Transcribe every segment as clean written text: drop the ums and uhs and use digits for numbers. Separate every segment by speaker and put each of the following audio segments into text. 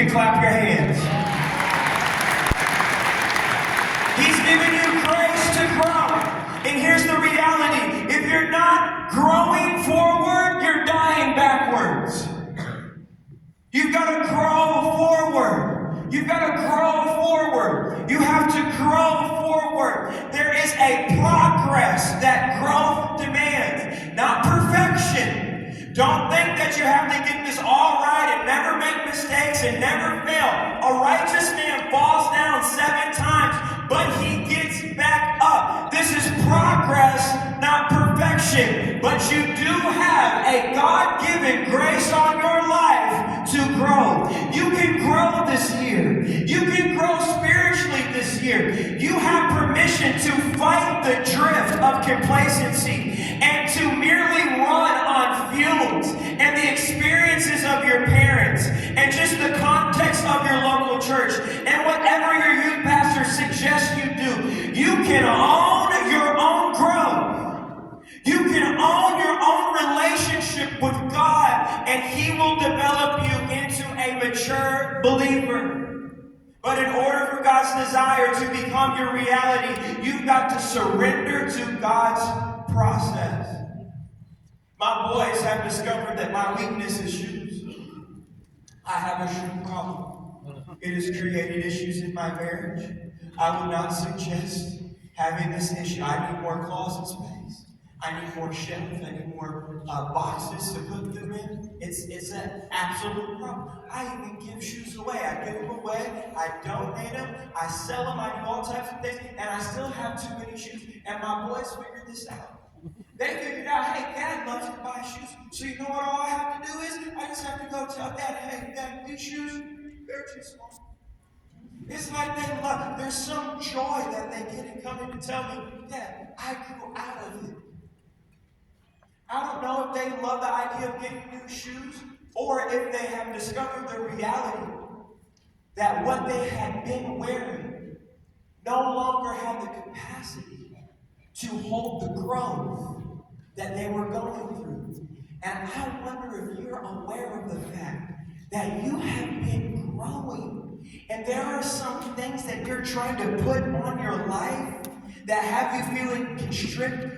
Speaker 1: can clap your hands. He's given you grace to grow. And here's the reality. If you're not growing forward, you're dying backwards. You've got to grow forward. You've got to grow forward. You have to grow forward. There is a progress that growth demands, not perfection. Don't think that you have to get this all right and never make mistakes and never fail. A righteous man falls down 7 times, but he gets back up. This is progress, not perfection. But you do have a God-given grace on your life to grow. You can grow this year. You can grow spiritually this year. You have permission to fight the drift of complacency and to merely run on fumes and the experiences of your parents and just the context of your local church and whatever your youth pastor suggests you do. You can own your own growth. You can own your own relationship with God, and He will develop you into a mature believer. But in order for God's desire to become your reality, you've got to surrender to God's process. My boys have discovered that my weakness is shoes. I have a shoe problem. It has created issues in my marriage. I would not suggest having this issue. I need more closet space. I need more shelves. I need more boxes to put them in. It's an absolute problem. I even give shoes away. I give them away. I donate them. I sell them. I do all types of things. And I still have too many shoes. And my boys figured this out. They figured out, hey, Dad loves to buy shoes. So you know what all I have to do is? I just have to go tell Dad, hey, Dad, these shoes, they're too small. It's like they love, there's some joy that they get in coming to tell me, Dad, I grew out of it. I don't know if they love the idea of getting new shoes or if they have discovered the reality that what they had been wearing no longer had the capacity to hold the growth that they were going through. And I wonder if you're aware of the fact that you have been growing. And there are some things that you're trying to put on your life that have you feeling constricted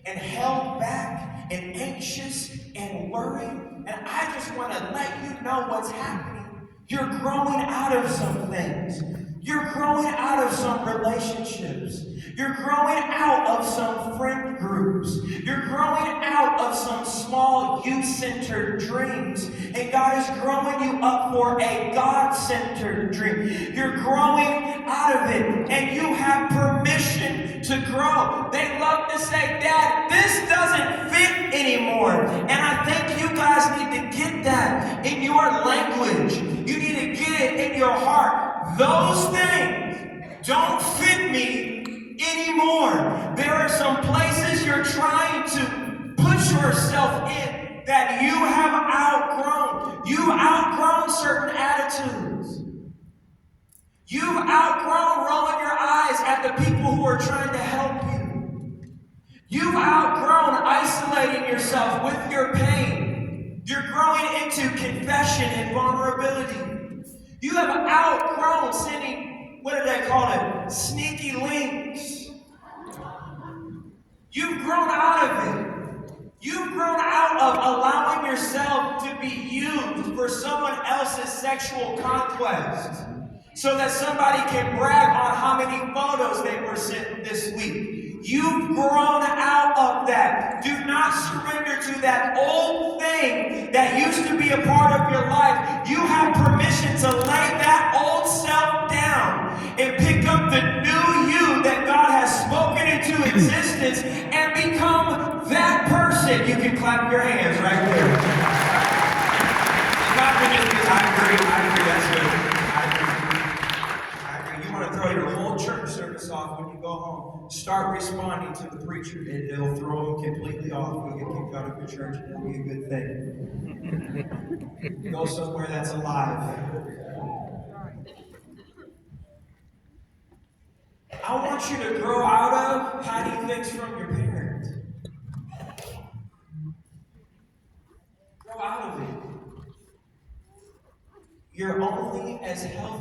Speaker 1: and held back and anxious and worried. And I just want to let you know what's happening. You're growing out of some things. You're growing out of some relationships. You're growing out of some friend groups. You're growing out of some small youth-centered dreams. And God is growing you up for a God-centered dream. You're growing out of it. And you have permission to grow. They love to say, Dad, this doesn't fit anymore. And I think you guys need to get that in your language. You need to get it in your heart. Those things don't fit me anymore. There are some places you're trying to put yourself in that you have outgrown. You've outgrown certain attitudes. You've outgrown rolling your eyes at the people who are trying to help you. You've outgrown isolating yourself with your pain. You're growing into confession and vulnerability. You have outgrown sending, what do they call it? Sneaky links. You've grown out of it. You've grown out of allowing yourself to be used for someone else's sexual conquest so that somebody can brag on how many photos they were sent this week. You've grown out of that. Do not surrender to that old thing that used to be a part of your life. You have permission to lay that old self down and pick up the new you that God has spoken into existence and become that person. You can clap your hands right there. I agree, that's good. You want to throw your whole church service off when you go home. Start responding to the preacher. It'll throw them completely off. You'll get kicked out of your church, and it'll be a good thing. Go somewhere that's alive. I want you to grow out of hiding things from your parents. Grow out of it. You're only as healthy